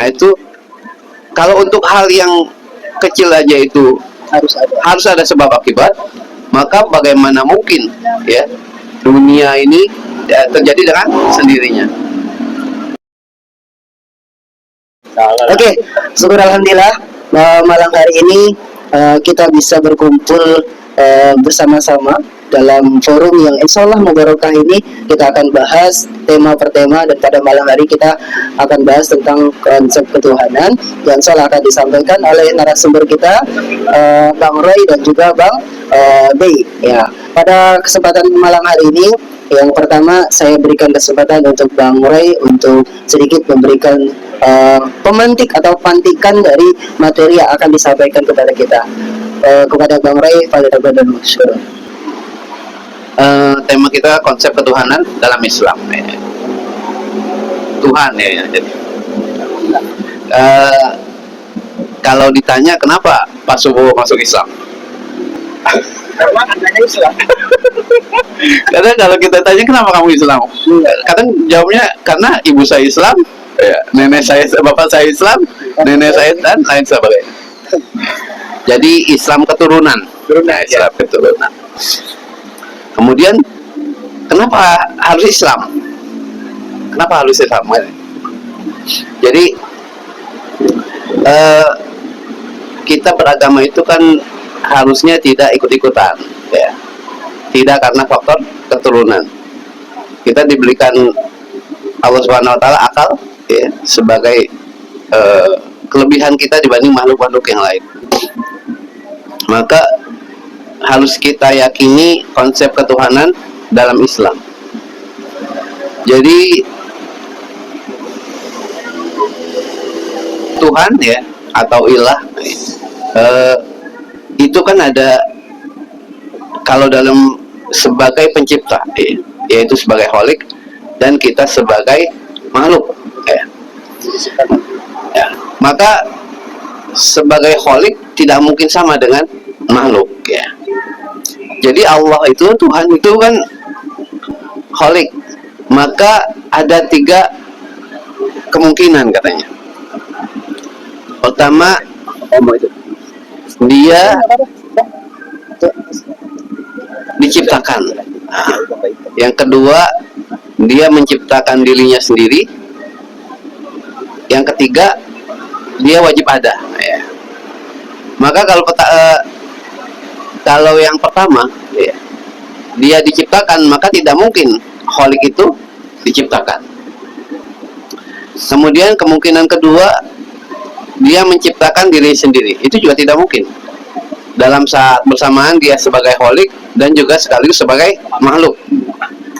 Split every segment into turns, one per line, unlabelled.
itu kalau untuk hal yang kecil aja itu harus ada sebab akibat, maka bagaimana mungkin ya dunia ini terjadi dengan sendirinya.
Oke, syukur alhamdulillah malam hari ini kita bisa berkumpul bersama-sama dalam forum yang insya Allah mubarakah ini. Kita akan bahas tema per tema, dan pada malam hari kita akan bahas tentang konsep ketuhanan yang insya Allah akan disampaikan oleh narasumber kita, Bang Roy dan juga Bang Bey. Ya, pada kesempatan malam hari ini, yang pertama saya berikan kesempatan untuk Bang Roy untuk sedikit memberikan pemantik atau pantikan dari materi yang akan disampaikan kepada kita. Kepada Bang Roy, Fadilullah dan Masyur.
Tema kita konsep ketuhanan dalam Islam. Tuhan ya. Jadi kalau ditanya kenapa Pak Subowo masuk Islam?
Karena adanya Islam.
Karena kalau kita tanya kenapa kamu Islam, kadang jawabnya karena ibu saya Islam, ya, nenek saya, bapak saya Islam, nenek saya dan lain sebagainya. Jadi Islam keturunan, Islam keturunan. Kemudian kenapa harus Islam? Kenapa harus Islam? Jadi kita beragama itu kan harusnya tidak ikut-ikutan, ya. Tidak karena faktor keturunan. Kita diberikan Allah Subhanahu Wa Taala akal, ya, sebagai kelebihan kita dibanding makhluk-makhluk yang lain. Maka harus kita yakini konsep ketuhanan dalam Islam. Jadi Tuhan ya atau ilah itu kan ada kalau dalam sebagai pencipta, yaitu sebagai kholik, dan kita sebagai makhluk, ya. Maka sebagai kholik tidak mungkin sama dengan makhluk, ya. Jadi Allah itu, Tuhan itu kan kholik, maka ada 3 kemungkinan katanya. Pertama, dia diciptakan. Yang kedua, dia menciptakan dirinya sendiri. Yang ketiga, dia wajib ada, ya. Maka kalau yang pertama, ya, dia diciptakan, maka tidak mungkin kholik itu diciptakan. Kemudian kemungkinan kedua, dia menciptakan diri sendiri. Itu juga tidak mungkin. Dalam saat bersamaan dia sebagai kholik dan juga sekaligus sebagai makhluk.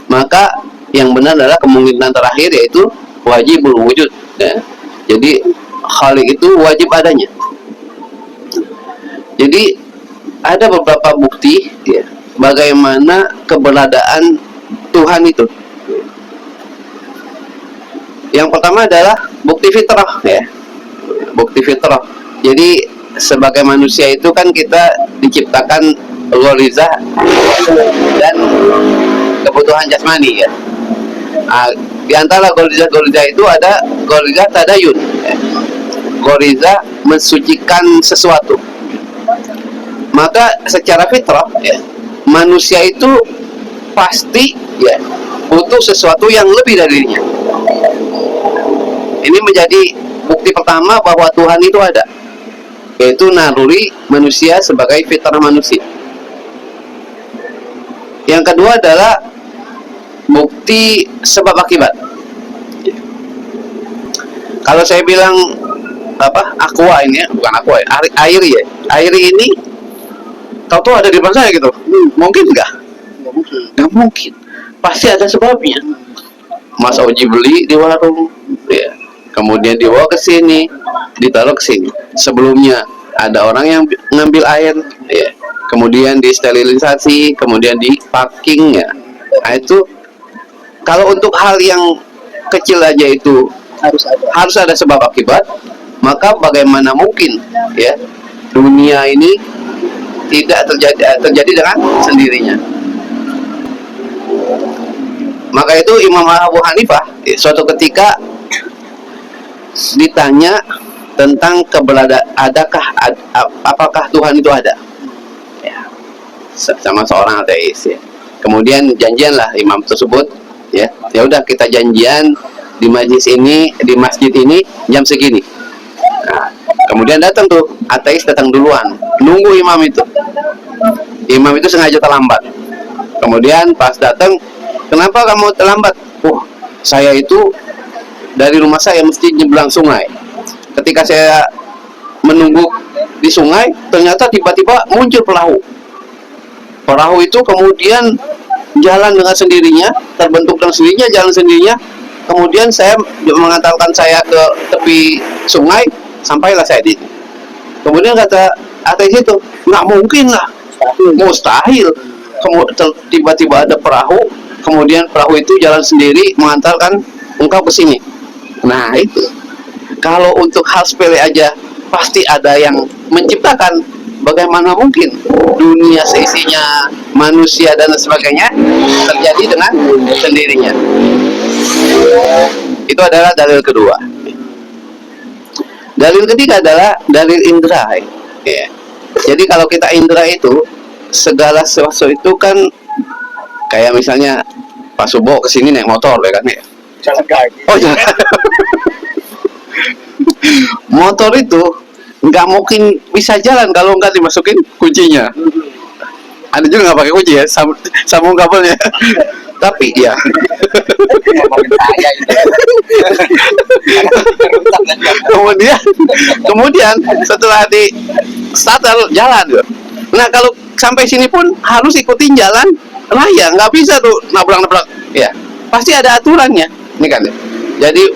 Maka yang benar adalah kemungkinan terakhir, yaitu wajibul wujud, ya. Jadi kholik itu wajib adanya. Jadi ada beberapa bukti, ya, bagaimana keberadaan Tuhan itu. Yang pertama adalah bukti fitrah, ya. Bukti fitrah. Jadi sebagai manusia itu kan kita diciptakan ghoriza dan kebutuhan jasmani, ya. Di antara ghoriza itu ada ghoriza tadayun, ya. Ghoriza mensucikan sesuatu. Maka secara fitrah, ya, manusia itu pasti, ya, butuh sesuatu yang lebih dari dirinya. Ini menjadi bukti pertama bahwa Tuhan itu ada, yaitu naluri manusia sebagai fitrah manusia. Yang kedua adalah bukti sebab akibat. Kalau saya bilang aqua ini, bukan aqua, air, ya. Air ini tahu-tahu ada di depan saya gitu. Mungkin nggak? Nggak mungkin. Pasti ada sebabnya. Mas Oji beli di warung, ya. Kemudian dibawa ke sini, ditaruh ke sini. Sebelumnya ada orang yang ngambil air, ya. Kemudian disterilisasi, kemudian dipacking, ya. Nah, itu kalau untuk hal yang kecil aja itu harus ada sebab akibat, maka bagaimana mungkin, ya, dunia ini tidak terjadi dengan sendirinya. Maka itu Imam Abu Hanifah suatu ketika ditanya tentang apakah Tuhan itu ada, ya, sama seorang ateis, ya. Kemudian janjianlah imam tersebut, ya udah kita janjian di masjid ini jam segini. Nah, kemudian datang tuh ateis, datang duluan, nunggu imam itu. Imam itu sengaja terlambat. Kemudian pas datang, kenapa kamu terlambat? Saya itu dari rumah saya mesti nyebrang sungai. Ketika saya menunggu di sungai, ternyata tiba-tiba muncul perahu. Perahu itu kemudian jalan dengan sendirinya, terbentuk dengan sendirinya, jalan sendirinya. Kemudian saya mengantarkan saya ke tepi sungai, sampailah saya di. Kemudian kata ateis itu, nggak mungkin lah, mustahil. Tiba-tiba ada perahu, kemudian perahu itu jalan sendiri mengantarkan engkau ke sini. Nah itu, kalau untuk hal sepele aja pasti ada yang menciptakan. Bagaimana mungkin dunia seisinya, manusia dan sebagainya terjadi dengan sendirinya? Itu adalah dalil kedua. Dalil ketiga adalah dalil indra, ya. Jadi kalau kita indra itu, segala sesuatu itu kan kayak misalnya Pak Subo kesini naik motor, ya kan, ya?
Jalan kaki.
Oh, jalan. Motor itu nggak mungkin bisa jalan kalau nggak dimasukin kuncinya. Ada juga nggak pakai kunci, ya, sambung kabelnya. Tapi ya. kemudian setelah di starter jalan. Nah kalau sampai sini pun harus ikutin jalan raya, nggak bisa tuh nabrak-nabrak. Ya, pasti ada aturannya. Ini kan. Jadi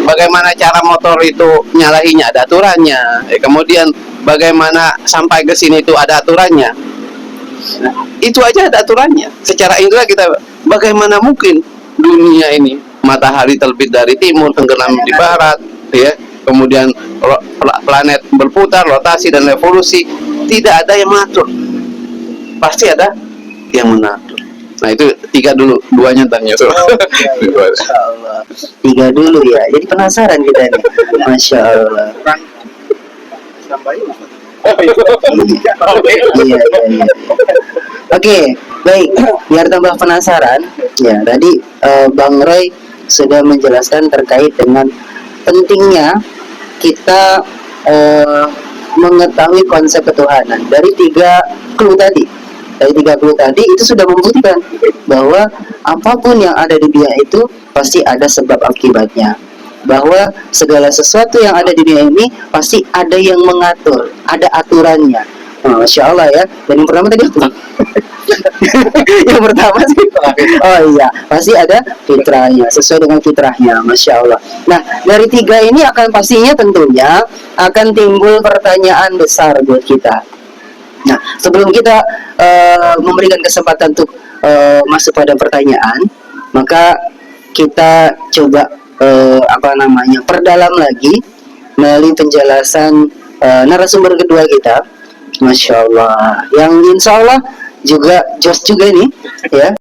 bagaimana cara motor itu nyalahinya, ada aturannya. Kemudian bagaimana sampai ke sini itu ada aturannya. Nah, itu aja ada aturannya. Secara indra kita, bagaimana mungkin dunia ini matahari terbit dari timur, tenggelam di barat, ya. Kemudian planet berputar, rotasi dan revolusi, tidak ada yang mengatur. Pasti ada yang mengatur. Nah itu 3 dulu, 2-nya tanya.
Masya Allah. 3 dulu ya. Jadi penasaran kita nih. Masya Allah. Iya. Oke, baik. Biar tambah penasaran, ya tadi Bang Roy sudah menjelaskan terkait dengan pentingnya kita mengetahui konsep ketuhanan dari 3 clue tadi. Dari 3 clue tadi itu sudah membuktikan bahwa apapun yang ada di dunia itu pasti ada sebab akibatnya. Bahwa segala sesuatu yang ada di dunia ini pasti ada yang mengatur, ada aturannya. Masya Allah ya. Dan yang pertama tadi apa? Yang pertama sih, oh iya, pasti ada fitrahnya, sesuai dengan fitrahnya. Masya Allah. Nah, dari 3 ini akan pastinya tentunya akan timbul pertanyaan besar buat kita. Nah, sebelum kita memberikan kesempatan untuk masuk pada pertanyaan, maka kita coba perdalam lagi melalui penjelasan narasumber kedua kita, Masya Allah, yang insya Allah juga jos juga nih, ya.